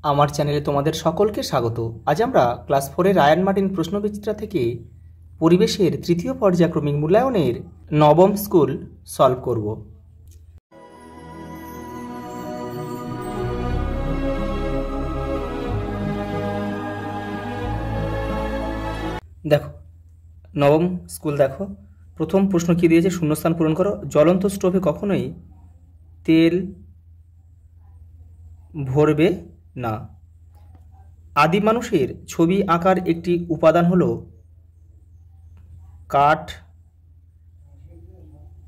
আমার চ্যানেলে তোমাদের সকলকে স্বাগত। আজ আমরা ক্লাস 4-এর রায়ান মার্টিন প্রশ্নবিচিত্রা থেকে পরিবেশের তৃতীয় পর্যায়ক্রমিক মূল্যায়নের নবম স্কুল সলভ করব। দেখো নবম স্কুল, দেখো প্রথম প্রশ্ন কি দিয়েছে, শূন্যস্থান পূরণ করো। জ্বলন্ত স্টোভে কখনোই তেল ভরবে না। আদিম মানুষের ছবি আঁকার একটি উপাদান হলো কাঠ,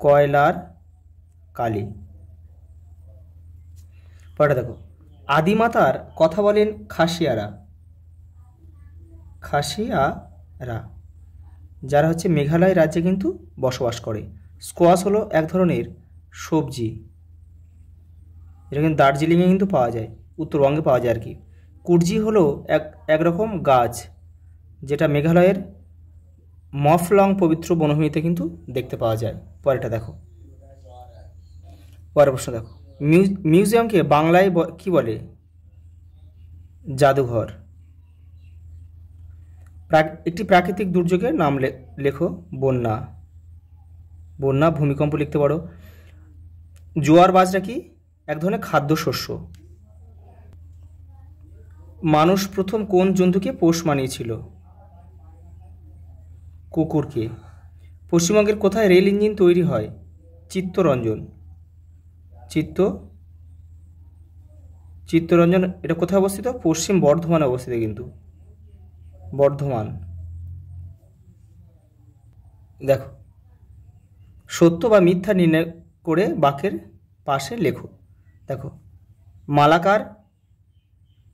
কয়লার কালি। পরেরটা দেখো, আদিমাতার কথা বলেন খাসিয়ারা। খাসিয়ারা যারা হচ্ছে মেঘালয় রাজ্যে কিন্তু বসবাস করে। স্কোয়াশ হলো এক ধরনের সবজি, এটা কিন্তু দার্জিলিংয়ে কিন্তু পাওয়া যায়, উত্তরবঙ্গে পাওয়া যায় আর কি। কুর্জি হলো একরকম গাছ, যেটা মেঘালয়ের মফলং পবিত্র বনভূমিতে কিন্তু দেখতে পাওয়া যায়। পরেরটা দেখো, পরের প্রশ্ন দেখো, মিউজিয়ামকে বাংলায় কি বলে? জাদুঘর। একটি প্রাকৃতিক দুর্যোগের নাম লেখো। বন্যা। বন্যা, ভূমিকম্প লিখতে পারো। জোয়ার বাজরা কি? এক ধরনের খাদ্যশস্য। মানুষ প্রথম কোন জন্তুকে পোষ মানিয়েছিল? কুকুরকে। পশ্চিমবঙ্গের কোথায় রেল ইঞ্জিন তৈরি হয়? চিত্তরঞ্জন। চিত্তরঞ্জন এটা কোথায় অবস্থিত? পশ্চিম বর্ধমানে অবস্থিত, কিন্তু বর্ধমান। দেখো, সত্য বা মিথ্যা নির্ণয় করে বাক্যের পাশে লেখো। দেখো, মালাকার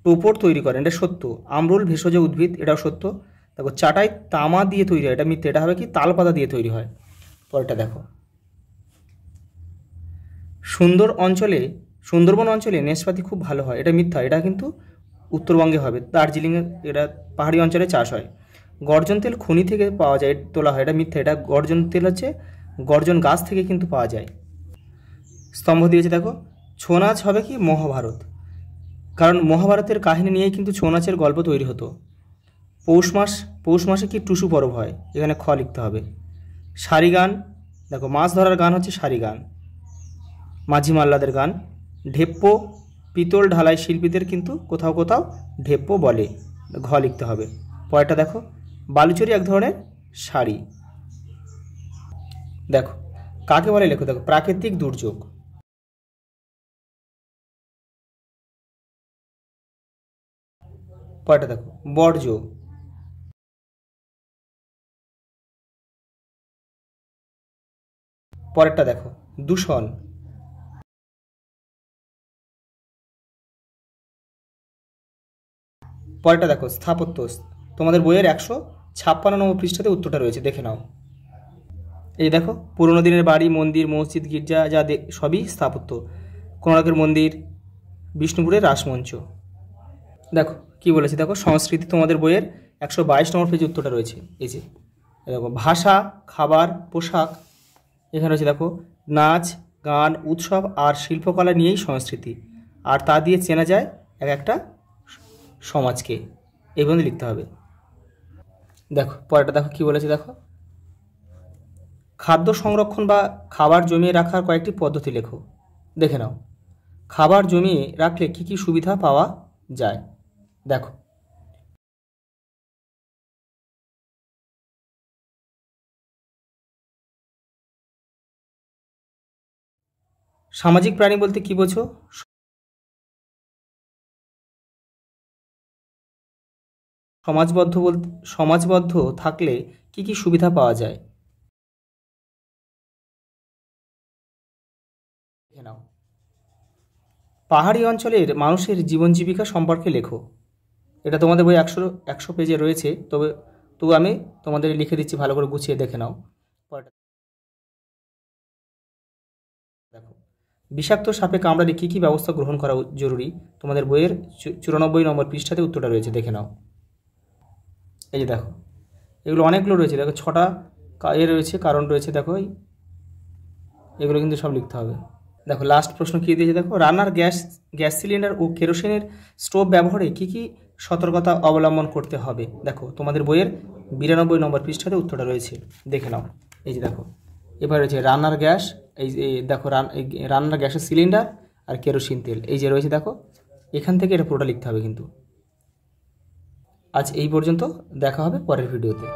টোপর তৈরি করেন, এটা সত্য। আমরুল ভেষজ উদ্ভিদ, এটাও সত্য। দেখো, চাটাই তামা দিয়ে তৈরি হয়, এটা মিথ্যা। এটা হবে কি? তালপাতা দিয়ে তৈরি হয়। পরেরটা দেখো, সুন্দরবন অঞ্চলে নেশপাতি খুব ভালো হয়, এটা মিথ্যা। এটা কিন্তু উত্তরবঙ্গে হবে, দার্জিলিংয়ে এটা পাহাড়ি অঞ্চলে চাষ হয়। গর্জন তেল খনি থেকে পাওয়া যায়, তোলা হয়, এটা মিথ্যা। এটা গর্জন তেল হচ্ছে গর্জন গাছ থেকে কিন্তু পাওয়া যায়। স্তম্ভ দিয়েছে, দেখো ছৌ নাচ হবে কি? মহাভারত, কারণ মহাভারতের কাহিনী নিয়েই কিন্তু ছৌ নাচের গল্প তৈরি হতো। পৌষ মাসে কি টুসু পরব হয়? এখানে খ লিখতে হবে। সারি গান, দেখো মাছ ধরার গান হচ্ছে সারি গান, মাঝি মাল্লাদের গান। ঢেপ্পো, পিতল ঢালাই শিল্পীদের কিন্তু কোথাও কোথাও ঢেপ্পো বলে, ঘ লিখতে হবে। পরেরটা দেখো, বালুচরি এক ধরনের শাড়ি। দেখো কাকে বলে লেখো। দেখো, প্রাকৃতিক দুর্যোগ। পরেরটা দেখো, বর্জ্য। পরেরটা দেখো, দূষণ। পরেরটা দেখো, স্থাপত্য। তোমাদের বইয়ের 156 পৃষ্ঠাতে উত্তরটা রয়েছে, দেখে নাও। এই দেখো, পুরোনো দিনের বাড়ি, মন্দির, মসজিদ, গির্জা যা সবই স্থাপত্য। কোণার্কের মন্দির, বিষ্ণুপুরের রাসমঞ্চ। দেখো কি বলেছে, দেখো সংস্কৃতি, তোমাদের বইয়ের 122 পেজে উত্তরটা রয়েছে। এই যে দেখো, ভাষা, খাবার, পোশাক। এখানে রয়েছে দেখো, নাচ, গান, উৎসব আর শিল্পকলা নিয়েই সংস্কৃতি, আর তা দিয়ে চেনা যায় এক একটা সমাজকে। এইভাবে লিখতে হবে। দেখো পরেরটা দেখো কি বলেছে, দেখো খাদ্য সংরক্ষণ বা খাবার জমিয়ে রাখার কয়েকটি পদ্ধতি লেখো। দেখে নাও, খাবার জমিয়ে রাখলে কি কি সুবিধা পাওয়া যায়? দেখো, সামাজিক প্রাণী বলতে কি বোঝো? সমাজবদ্ধ থাকলে কি কি সুবিধা পাওয়া যায়? দেখে নাও, পাহাড়ি অঞ্চলের মানুষের জীবন জীবিকা সম্পর্কে লেখো। এটা তোমাদের বই 100 পেজে রয়েছে, তবু আমি তোমাদের লিখে দিচ্ছি, ভালো করে গুছিয়ে দেখে নাও। পরেরটা দেখো, বিষাক্ত সাপে কামড়ালে কী কী ব্যবস্থা গ্রহণ করা জরুরি? তোমাদের বইয়ের 94 পৃষ্ঠাতে উত্তরটা রয়েছে, দেখে নাও। এই যে দেখো, এগুলো অনেকগুলো রয়েছে, দেখো 6টা রয়েছে, কারণ রয়েছে। দেখো এগুলো কিন্তু সব লিখতে হবে। দেখো লাস্ট প্রশ্ন কী দিয়েছে দেখো, রান্নার গ্যাস সিলিন্ডার ও কেরোসিনের স্টোভ ব্যবহারে কী কী সতর্কতা অবলম্বন করতে হবে। দেখো তোমাদের বইয়ের 92 নম্বর পৃষ্ঠাতে উত্তরটা রয়েছে, দেখে নাও। এই যে দেখো, এবার রয়েছে রান্নার গ্যাস, এই দেখো রান্নার গ্যাসের সিলিন্ডার আর কেরোসিন তেল, এই যে রয়েছে দেখো, এখান থেকে এটা পুরোটা লিখতে হবে কিন্তু। আজ এই পর্যন্ত, দেখা হবে পরের ভিডিওতে।